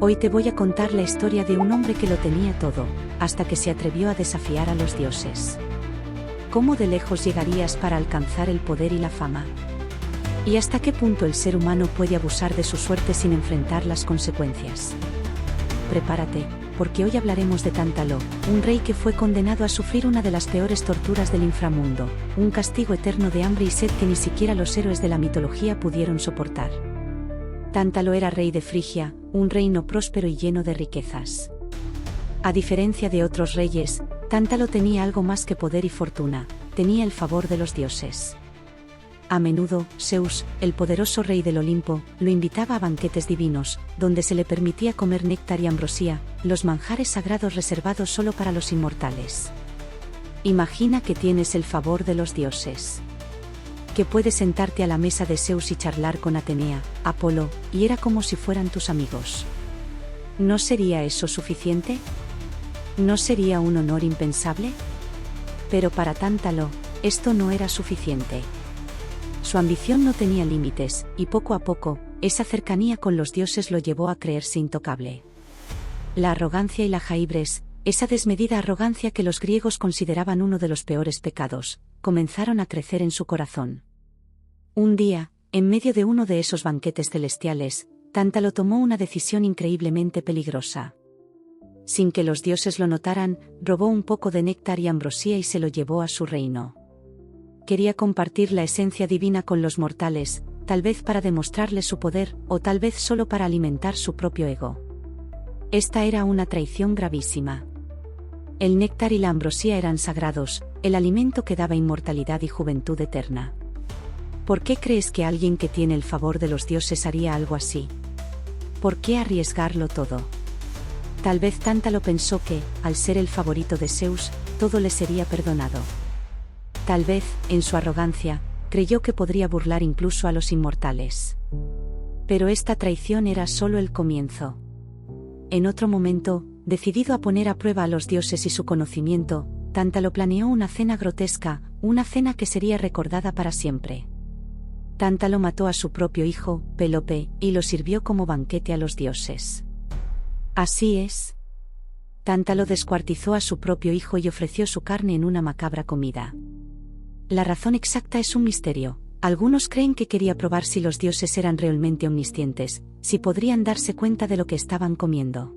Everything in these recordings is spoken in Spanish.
Hoy te voy a contar la historia de un hombre que lo tenía todo, hasta que se atrevió a desafiar a los dioses. ¿Cómo de lejos llegarías para alcanzar el poder y la fama? ¿Y hasta qué punto el ser humano puede abusar de su suerte sin enfrentar las consecuencias? Prepárate, porque hoy hablaremos de Tántalo, un rey que fue condenado a sufrir una de las peores torturas del inframundo, un castigo eterno de hambre y sed que ni siquiera los héroes de la mitología pudieron soportar. Tántalo era rey de Frigia, un reino próspero y lleno de riquezas. A diferencia de otros reyes, Tántalo tenía algo más que poder y fortuna, tenía el favor de los dioses. A menudo, Zeus, el poderoso rey del Olimpo, lo invitaba a banquetes divinos, donde se le permitía comer néctar y ambrosía, los manjares sagrados reservados solo para los inmortales. Imagina que tienes el favor de los dioses. Que puedes sentarte a la mesa de Zeus y charlar con Atenea, Apolo, y era como si fueran tus amigos. ¿No sería eso suficiente? ¿No sería un honor impensable? Pero para Tántalo, esto no era suficiente. Su ambición no tenía límites, y poco a poco, esa cercanía con los dioses lo llevó a creerse intocable. La arrogancia y la jaibres, esa desmedida arrogancia que los griegos consideraban uno de los peores pecados, comenzaron a crecer en su corazón. Un día, en medio de uno de esos banquetes celestiales, Tántalo tomó una decisión increíblemente peligrosa. Sin que los dioses lo notaran, robó un poco de néctar y ambrosía y se lo llevó a su reino. Quería compartir la esencia divina con los mortales, tal vez para demostrarles su poder, o tal vez solo para alimentar su propio ego. Esta era una traición gravísima. El néctar y la ambrosía eran sagrados, el alimento que daba inmortalidad y juventud eterna. ¿Por qué crees que alguien que tiene el favor de los dioses haría algo así? ¿Por qué arriesgarlo todo? Tal vez Tántalo pensó que, al ser el favorito de Zeus, todo le sería perdonado. Tal vez, en su arrogancia, creyó que podría burlar incluso a los inmortales. Pero esta traición era solo el comienzo. En otro momento, decidido a poner a prueba a los dioses y su conocimiento, Tántalo planeó una cena grotesca, una cena que sería recordada para siempre. Tántalo mató a su propio hijo, Pélope, y lo sirvió como banquete a los dioses. Así es. Tántalo descuartizó a su propio hijo y ofreció su carne en una macabra comida. La razón exacta es un misterio. Algunos creen que quería probar si los dioses eran realmente omniscientes, si podrían darse cuenta de lo que estaban comiendo.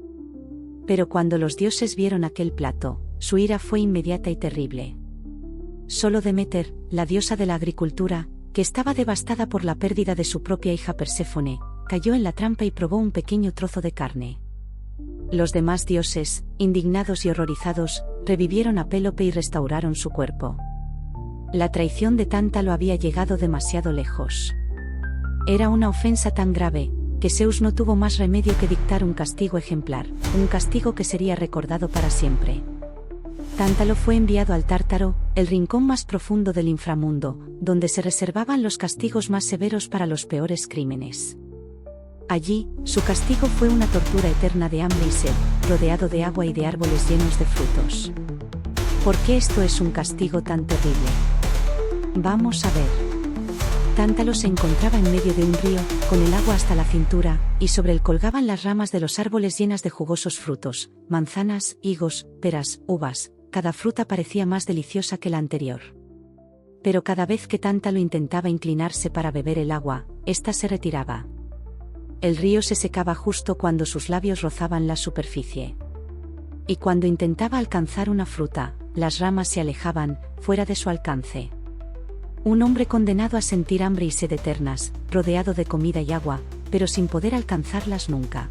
Pero cuando los dioses vieron aquel plato, su ira fue inmediata y terrible. Solo Deméter, la diosa de la agricultura, que estaba devastada por la pérdida de su propia hija Perséfone, cayó en la trampa y probó un pequeño trozo de carne. Los demás dioses, indignados y horrorizados, revivieron a Pélope y restauraron su cuerpo. La traición de Tántalo había llegado demasiado lejos. Era una ofensa tan grave, que Zeus no tuvo más remedio que dictar un castigo ejemplar, un castigo que sería recordado para siempre. Tántalo fue enviado al Tártaro, el rincón más profundo del inframundo, donde se reservaban los castigos más severos para los peores crímenes. Allí, su castigo fue una tortura eterna de hambre y sed, rodeado de agua y de árboles llenos de frutos. ¿Por qué esto es un castigo tan terrible? Vamos a ver. Tántalo se encontraba en medio de un río, con el agua hasta la cintura, y sobre él colgaban las ramas de los árboles llenas de jugosos frutos, manzanas, higos, peras, uvas, cada fruta parecía más deliciosa que la anterior. Pero cada vez que Tántalo intentaba inclinarse para beber el agua, ésta se retiraba. El río se secaba justo cuando sus labios rozaban la superficie. Y cuando intentaba alcanzar una fruta, las ramas se alejaban, fuera de su alcance. Un hombre condenado a sentir hambre y sed eternas, rodeado de comida y agua, pero sin poder alcanzarlas nunca.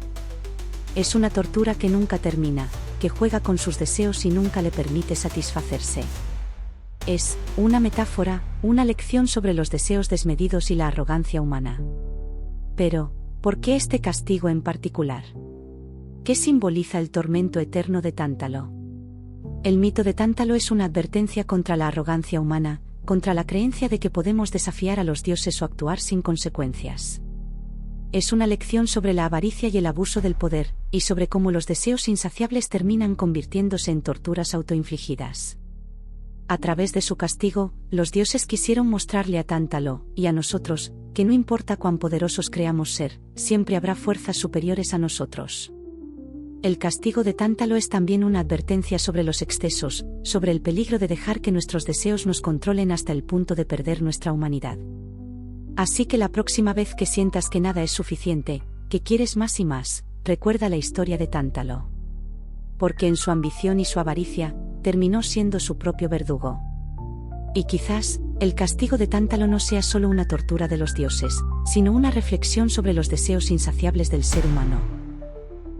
Es una tortura que nunca termina, que juega con sus deseos y nunca le permite satisfacerse. Es una metáfora, una lección sobre los deseos desmedidos y la arrogancia humana. Pero, ¿por qué este castigo en particular? ¿Qué simboliza el tormento eterno de Tántalo? El mito de Tántalo es una advertencia contra la arrogancia humana, contra la creencia de que podemos desafiar a los dioses o actuar sin consecuencias. Es una lección sobre la avaricia y el abuso del poder, y sobre cómo los deseos insaciables terminan convirtiéndose en torturas autoinfligidas. A través de su castigo, los dioses quisieron mostrarle a Tántalo, y a nosotros, que no importa cuán poderosos creamos ser, siempre habrá fuerzas superiores a nosotros. El castigo de Tántalo es también una advertencia sobre los excesos, sobre el peligro de dejar que nuestros deseos nos controlen hasta el punto de perder nuestra humanidad. Así que la próxima vez que sientas que nada es suficiente, que quieres más y más, recuerda la historia de Tántalo. Porque en su ambición y su avaricia, terminó siendo su propio verdugo. Y quizás, el castigo de Tántalo no sea solo una tortura de los dioses, sino una reflexión sobre los deseos insaciables del ser humano.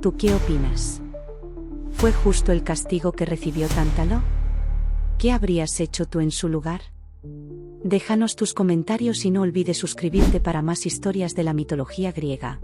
¿Tú qué opinas? ¿Fue justo el castigo que recibió Tántalo? ¿Qué habrías hecho tú en su lugar? Déjanos tus comentarios y no olvides suscribirte para más historias de la mitología griega.